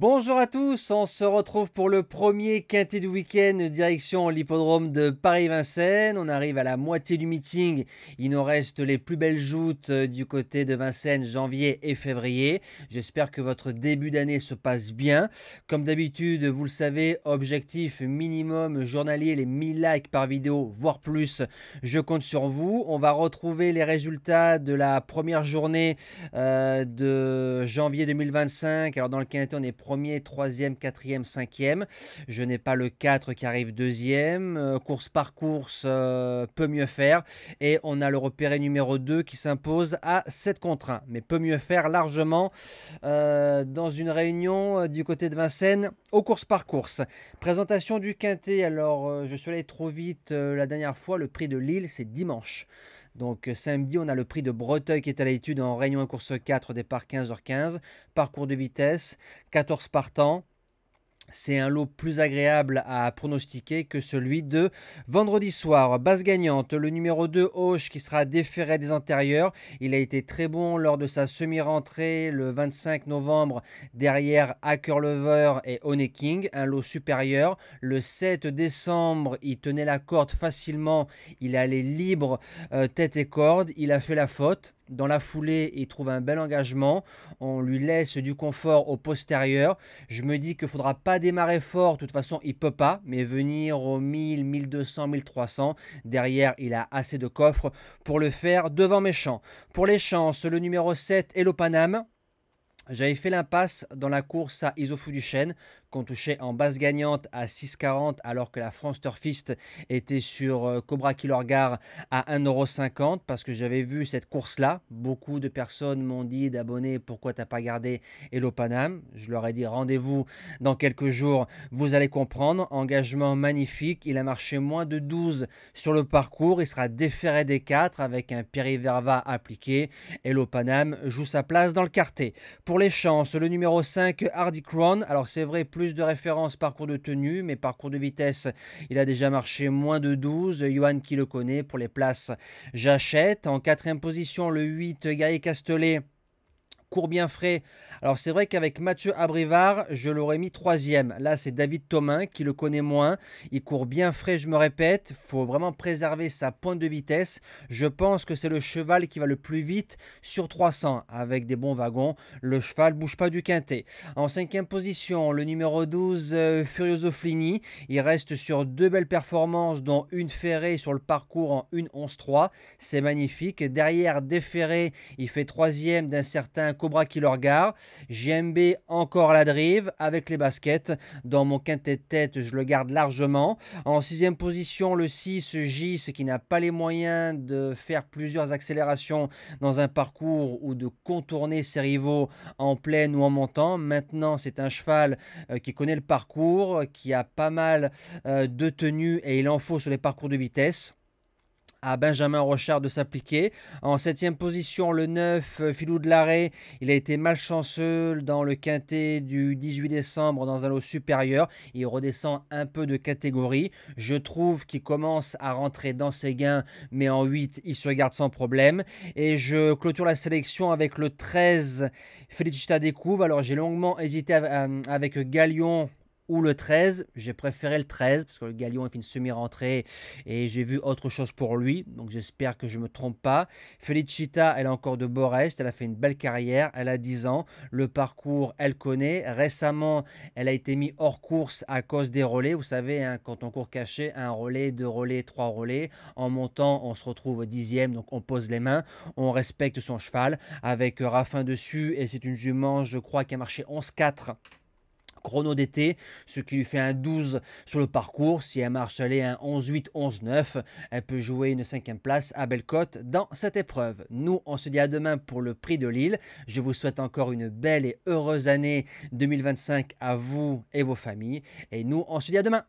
Bonjour à tous, on se retrouve pour le premier quintet du week-end direction l'hippodrome de Paris-Vincennes. On arrive à la moitié du meeting, il nous reste les plus belles joutes du côté de Vincennes, janvier et février. J'espère que votre début d'année se passe bien. Comme d'habitude, vous le savez, objectif minimum journalier, les 1000 likes par vidéo, voire plus. Je compte sur vous. On va retrouver les résultats de la première journée de janvier 2025. Alors dans le quintet, on est premier, troisième, quatrième, cinquième. Je n'ai pas le 4 qui arrive deuxième. Course par course, peut mieux faire. Et on a le repéré numéro 2 qui s'impose à 7 contre 1. Mais peut mieux faire largement dans une réunion du côté de Vincennes aux courses par course. Présentation du quintet. Alors, je suis allé trop vite la dernière fois. Le prix de Lille, c'est dimanche. Donc samedi, on a le prix de Breteuil qui est à l'étude en réunion et course 4, départ 15h15. Parcours de vitesse, 14 partants. C'est un lot plus agréable à pronostiquer que celui de vendredi soir. Base gagnante, le numéro 2, Auch, qui sera déféré des antérieurs. Il a été très bon lors de sa semi-rentrée le 25 novembre derrière Hacker Lover et Honey King. Un lot supérieur. Le 7 décembre, il tenait la corde facilement. Il allait libre tête et corde. Il a fait la faute. Dans la foulée, il trouve un bel engagement. On lui laisse du confort au postérieur. Je me dis qu'il ne faudra pas démarrer fort. De toute façon, il ne peut pas. Mais venir aux 1000, 1200, 1300. Derrière, il a assez de coffres pour le faire devant mes champs. Pour les chances, le numéro 7, Hello Paname. J'avais fait l'impasse dans la course à Isofou du Chêne, qu'on touchait en base gagnante à 6,40 alors que la France Turfiste était sur Cobra Kilorgar à 1,50 € parce que j'avais vu cette course-là. Beaucoup de personnes m'ont dit d'abonner, pourquoi tu n'as pas gardé Hello Paname. Je leur ai dit rendez-vous dans quelques jours, vous allez comprendre. Engagement magnifique, il a marché moins de 12 sur le parcours, il sera déféré des 4 avec un Périverva appliqué. Hello Paname joue sa place dans le quartet. Pour les chances, le numéro 5, Hardy Crown. Alors c'est vrai, plus de références parcours de tenue, mais parcours de vitesse, il a déjà marché moins de 12. Johan qui le connaît. Pour les places, j'achète. En quatrième position, le 8, Guerrier Castellet. Court bien frais. Alors c'est vrai qu'avec Mathieu Abrivard, je l'aurais mis troisième. Là, c'est David Thomin qui le connaît moins. Il court bien frais, je me répète. Il faut vraiment préserver sa pointe de vitesse. Je pense que c'est le cheval qui va le plus vite sur 300 avec des bons wagons. Le cheval ne bouge pas du quintet. En cinquième position, le numéro 12, Furioso Flini. Il reste sur deux belles performances, dont une ferrée sur le parcours en 1,11,3. C'est magnifique. Derrière, Déferré, il fait troisième d'un certain Cobra Kilorgar. JMB encore à la drive avec les baskets. Dans mon quintet de tête, je le garde largement. En sixième position, le 6, Gis, qui n'a pas les moyens de faire plusieurs accélérations dans un parcours ou de contourner ses rivaux en plaine ou en montant. Maintenant, c'est un cheval qui connaît le parcours, qui a pas mal de tenue et il en faut sur les parcours de vitesse. À Benjamin Rochard de s'appliquer. En septième position, le 9, Filou de l'Arrêt. Il a été malchanceux dans le quintet du 18 décembre dans un lot supérieur. Il redescend un peu de catégorie. Je trouve qu'il commence à rentrer dans ses gains, mais en 8, il se garde sans problème. Et je clôture la sélection avec le 13, Felicita Découvre. Alors j'ai longuement hésité avec Galion ou le 13, j'ai préféré le 13 parce que le Galion a fait une semi-rentrée et j'ai vu autre chose pour lui, donc j'espère que je ne me trompe pas. Felicita, elle a encore de beaux restes, elle a fait une belle carrière, elle a 10 ans, le parcours, elle connaît. Récemment, elle a été mise hors course à cause des relais, vous savez, hein, quand on court caché, un relais, deux relais, trois relais, en montant, on se retrouve au 10e, donc on pose les mains, on respecte son cheval, avec Raffin dessus, et c'est une jument, je crois, qui a marché 11,4 chrono d'été, ce qui lui fait un 12 sur le parcours. Si elle marche aller un 11,8, 11,9, elle peut jouer une 5e place à belle cote dans cette épreuve. Nous, on se dit à demain pour le prix de Lille. Je vous souhaite encore une belle et heureuse année 2025 à vous et vos familles. Et nous, on se dit à demain.